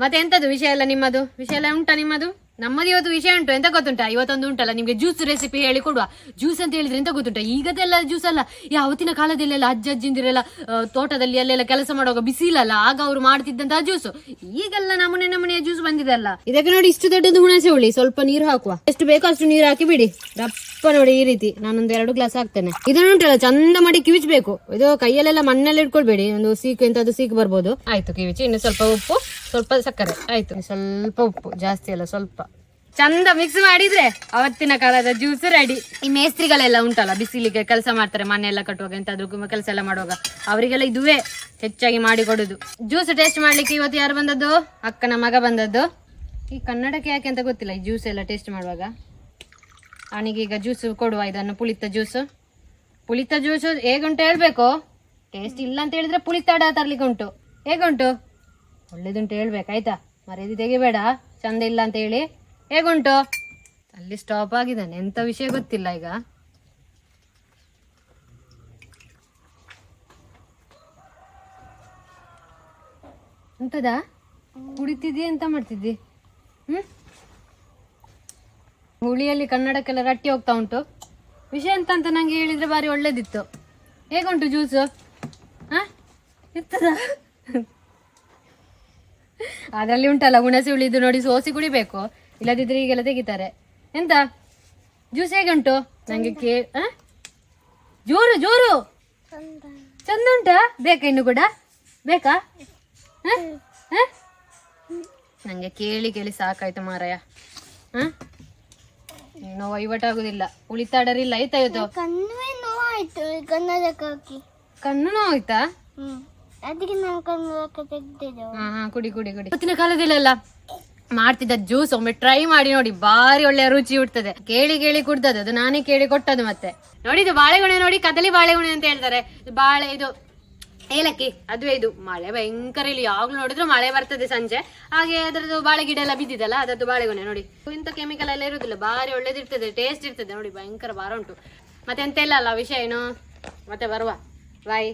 ಮತ್ತೆ ಎಂತದು ವಿಷಯ ಎಲ್ಲ ನಿಮ್ಮದು? ವಿಷಯ ಎಲ್ಲ ಉಂಟಾ ನಿಮ್ಮದು? ನಮ್ಮದು ಇವತ್ತು ವಿಷಯ ಉಂಟು. ಎಂತ ಗೊತ್ತುಂಟಾ? ಇವತ್ತೊಂದು ಉಂಟಲ್ಲ ನಿಮ್ಗೆ ಜ್ಯೂಸ್ ರೆಸಿಪಿ ಹೇಳಿ ಕೊಡುವ. ಜ್ಯೂಸ್ ಅಂತ ಹೇಳಿದ್ರೆ ಎಂತ ಗೊತ್ತುಂಟಾ? ಈಗದೆಲ್ಲ ಜ್ಯೂಸ್ ಅಲ್ಲ, ಯಾವತ್ತಿನ ಕಾಲದಲ್ಲೆಲ್ಲ ಅಜ್ಜಿಂದಿರೆಲ್ಲ ತೋಟದಲ್ಲಿ ಅಲ್ಲೆಲ್ಲ ಕೆಲಸ ಮಾಡುವಾಗ ಬಿಸಿಲಲ್ಲ, ಆಗ ಅವ್ರು ಮಾಡ್ತಿದ್ದಂತಹ ಜ್ಯೂಸ್. ಈಗೆಲ್ಲ ನಮೂನೆಯ ಜ್ಯೂಸ್ ಬಂದಿದೆ ಅಲ್ಲ. ಇದಕ್ಕೆ ನೋಡಿ ಇಷ್ಟು ದೊಡ್ಡದು ಹುಣಸೆ ಹುಳಿ, ಸ್ವಲ್ಪ ನೀರು ಹಾಕುವ. ಎಷ್ಟು ಬೇಕೋ ಅಷ್ಟು ನೀರು ಹಾಕಿ ಬಿಡಿ. ದಪ್ಪ ನೋಡಿ ಈ ರೀತಿ. ನಾನೊಂದು 2 ಗ್ಲಾಸ್ ಹಾಕ್ತೇನೆ. ಇದನ್ನುಂಟಲ್ಲ ಚಂದ ಮಾಡಿ ಕಿವಿಚ್ಬೇಕು. ಇದು ಕೈಯಲ್ಲೆಲ್ಲ ಮಣ್ಣಲ್ಲಿ ಇಟ್ಕೊಳ್ಬೇಡಿ, ಒಂದು ಸೀಕು ಎಂತಾದ್ರು ಸೀಕು ಬರ್ಬೋದು. ಆಯ್ತು ಕಿವಿಚಿ. ಇನ್ನು ಸ್ವಲ್ಪ ಉಪ್ಪು, ಸ್ವಲ್ಪ ಸಕ್ಕರೆ. ಆಯ್ತು, ಸ್ವಲ್ಪ ಉಪ್ಪು, ಜಾಸ್ತಿ ಅಲ್ಲ, ಸ್ವಲ್ಪ. ಚಂದ ಮಿಕ್ಸ್ ಮಾಡಿದ್ರೆ ಅವತ್ತಿನ ಕಾಲದ ಜ್ಯೂಸ್ ರೆಡಿ. ಈ ಮೇಸ್ತ್ರಿಗಳೆಲ್ಲ ಉಂಟಲ್ಲ, ಬಿಸಿಲಿಗೆ ಕೆಲಸ ಮಾಡ್ತಾರೆ, ಮನೆ ಎಲ್ಲ ಕಟ್ಟುವಾಗ, ಎಂತಾದ್ರು ಕೆಲಸ ಎಲ್ಲ ಮಾಡುವಾಗ, ಅವರಿಗೆಲ್ಲ ಇದುವೇ ಹೆಚ್ಚಾಗಿ ಮಾಡಿ ಕೊಡುದು. ಜ್ಯೂಸ್ ಟೇಸ್ಟ್ ಮಾಡ್ಲಿಕ್ಕೆ ಇವತ್ತು ಯಾರು ಬಂದದ್ದು? ಅಕ್ಕನ ಮಗ ಬಂದದ್ದು. ಈ ಕನ್ನಡಕ್ಕೆ ಯಾಕೆ ಅಂತ ಗೊತ್ತಿಲ್ಲ, ಈ ಜ್ಯೂಸ್ ಎಲ್ಲ ಟೇಸ್ಟ್ ಮಾಡುವಾಗ. ಅವನಿಗೆ ಈಗ ಜ್ಯೂಸ್ ಕೊಡುವ. ಇದನ್ನು ಪುಳಿತ ಜ್ಯೂಸ್ ಹೇಗುಂಟು ಹೇಳ್ಬೇಕು. ಟೇಸ್ಟ್ ಇಲ್ಲ ಅಂತ ಹೇಳಿದ್ರೆ ಪುಳಿತಾಡ ತರ್ಲಿಕ್ಕೆ ಉಂಟು. ಹೇಗುಂಟು? ಒಳ್ಳೇದುಂಟು ಹೇಳ್ಬೇಕಾಯ್ತಾ? ಮರ್ಯಾದೆ ತೆಗಿಬೇಡ ಚಂದ ಇಲ್ಲ ಅಂತ ಹೇಳಿ. ಹೇಗುಂಟು? ಅಲ್ಲಿ ಸ್ಟಾಪ್ ಆಗಿದ್ದಾನೆ, ಎಂತ ವಿಷಯ ಗೊತ್ತಿಲ್ಲ ಈಗ. ಎಂತದಾ ಕುಡಿತಿದ್ದಿ? ಎಂತ ಮಾಡ್ತಿದ್ದಿ? ಹುಳಿಯಲ್ಲಿ ಕನ್ನಡಕ್ಕೆಲ್ಲ ರಟ್ಟಿ ಹೋಗ್ತಾ ಉಂಟು. ವಿಷಯ ಎಂತ ಅಂತ ನಂಗೆ ಹೇಳಿದ್ರೆ ಬಾರಿ ಒಳ್ಳೇದಿತ್ತು. ಹೇಗುಂಟು ಜ್ಯೂಸು? ಇರ್ತದ? ಅದರಲ್ಲಿ ಉಂಟಲ್ಲ ಹುಣಸೆ ಹುಳಿದು ನೋಡಿ, ಸೋಸಿ ಕುಡಿಬೇಕು, ಇಲ್ಲದಿದ್ರೆ ಈಗೆಲ್ಲ ತೆಗಿತಾರೆ. ಎಂತ ಜ್ಯೂಸ್ ಹೇಗುಂಟು? ನಂಗೆ ಜೋರು ಜೋರು ಚಂದ ಉಂಟಾ? ಬೇಕಾ ಇನ್ನು ಕೂಡ? ಬೇಕಾ? ನಂಗೆ ಕೇಳಿ ಕೇಳಿ ಸಾಕಾಯ್ತು ಮಾರಾಯ. ಏನೋ ವಹಿವಾಟಾಗುದಿಲ್ಲ, ಉಳಿತಾಡರಿಲ್ಲ. ಆಯ್ತಾ ಇವತ್ತು? ಕಣ್ಣು ನೋವಾಯ್ತಾ? ಕುಡಿ ಕುಡಿ ಕುಡಿ. ಇವತ್ತಿನ ಕಾಲದಲ್ಲೆಲ್ಲ ಮಾಡ್ತಿದ್ದ ಜ್ಯೂಸ್ ಒಮ್ಮೆ ಟ್ರೈ ಮಾಡಿ ನೋಡಿ, ಬಾರಿ ಒಳ್ಳೆ ರುಚಿ ಇರ್ತದೆ. ಕೇಳಿ ಕೇಳಿ ಕುಡ್ದದ್ದು, ಅದು ನಾನೇ ಕೇಳಿ ಕೊಟ್ಟದ್ದು. ಮತ್ತೆ ನೋಡಿ ಇದು ಬಾಳೆಗೊನೆ ನೋಡಿ, ಕದಲಿ ಬಾಳೆಗೊನೆ ಅಂತ ಹೇಳ್ತಾರೆ. ಬಾಳೆ ಇದು ಏಲಕ್ಕಿ, ಅದುವೇ ಇದು. ಮಳೆ ಭಯಂಕರ ಇಲ್ಲಿ, ಯಾವಾಗ್ಲೂ ನೋಡಿದ್ರು ಮಳೆ ಬರ್ತದೆ ಸಂಜೆ. ಹಾಗೆ ಅದರದ್ದು ಬಾಳೆ ಗಿಡ ಎಲ್ಲ ಬಿದ್ದಿದಲ್ಲ, ಅದರದ್ದು ಬಾಳೆಗೊನೆ ನೋಡಿ. ಇಂಥ ಕೆಮಿಕಲ್ ಎಲ್ಲ ಇರುದಿಲ್ಲ, ಬಾರಿ ಒಳ್ಳೇದಿರ್ತದೆ, ಟೇಸ್ಟ್ ಇರ್ತದೆ ನೋಡಿ, ಭಯಂಕರ ಬಾರ ಉಂಟು. ಮತ್ತೆ ಎಂತ ಇಲ್ಲ ಅಲ್ಲ ವಿಷಯ ಏನು. ಮತ್ತೆ ಬರುವ ಬಾಯ್.